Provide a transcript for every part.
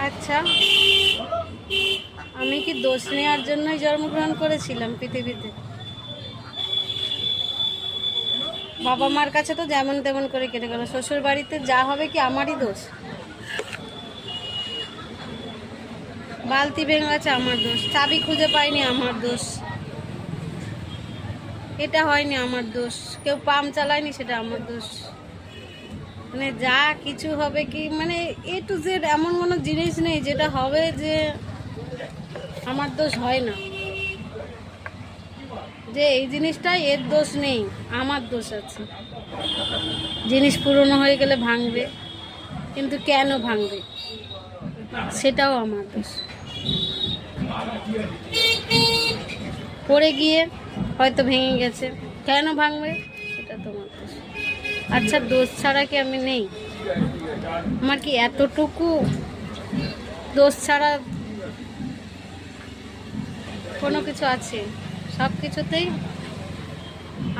আচ্ছা, আমি কি দোষ নেওয়ার জন্যই জন্মগ্রহণ করেছিলাম পৃথিবীতে? বাবা মার কাছে তো যেমন তেমন করে কেটে গেল, শ্বশুর বাড়িতে যা হবে কি আমারই দোষ? বালতি ভেঙে গেছে আমার দোষ, চাবি খুঁজে পাইনি আমার দোষ, এটা হয়নি আমার দোষ, কেউ পাম্প চালায়নি সেটা আমার দোষ। মানে যা কিছু হবে কি মানে এ টু জেড এমন কোনো জিনিস নেই যেটা হবে যে আমার দোষ হয় না, যে এই জিনিসটাই এর দোষ নেই, আমার দোষ আছে। জিনিস পুরনো হয়ে গেলে ভাঙবে, কিন্তু কেন ভাঙবে সেটাও আমার দোষ। পড়ে গিয়ে হয়তো ভেঙে গেছে, কেন ভাঙবে সেটা তোমার দোষ। আচ্ছা, দোষ ছাড়া কি আমি নেই? আমার কি এতটুকু দোষ ছাড়া কোনো কিছু আছে? সব কিছুতেই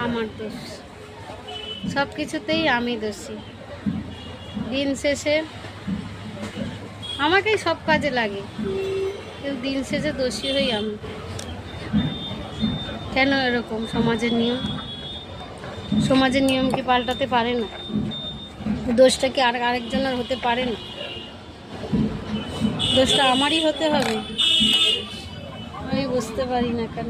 আমার দোষ, সব কিছুতেই আমি দোষী। দিন শেষে আমাকেই সব কাজে লাগে, কিন্তু দিন শেষে দোষী হই আমি। কেন এরকম? সমাজের নিয়ম, সমাজের নিয়ম কি পাল্টাতে পারে না? দোষটা কি আরেকজনের হতে পারে না? দোষটা আমারই হতে হবে? আমি বুঝতে পারি না কেন।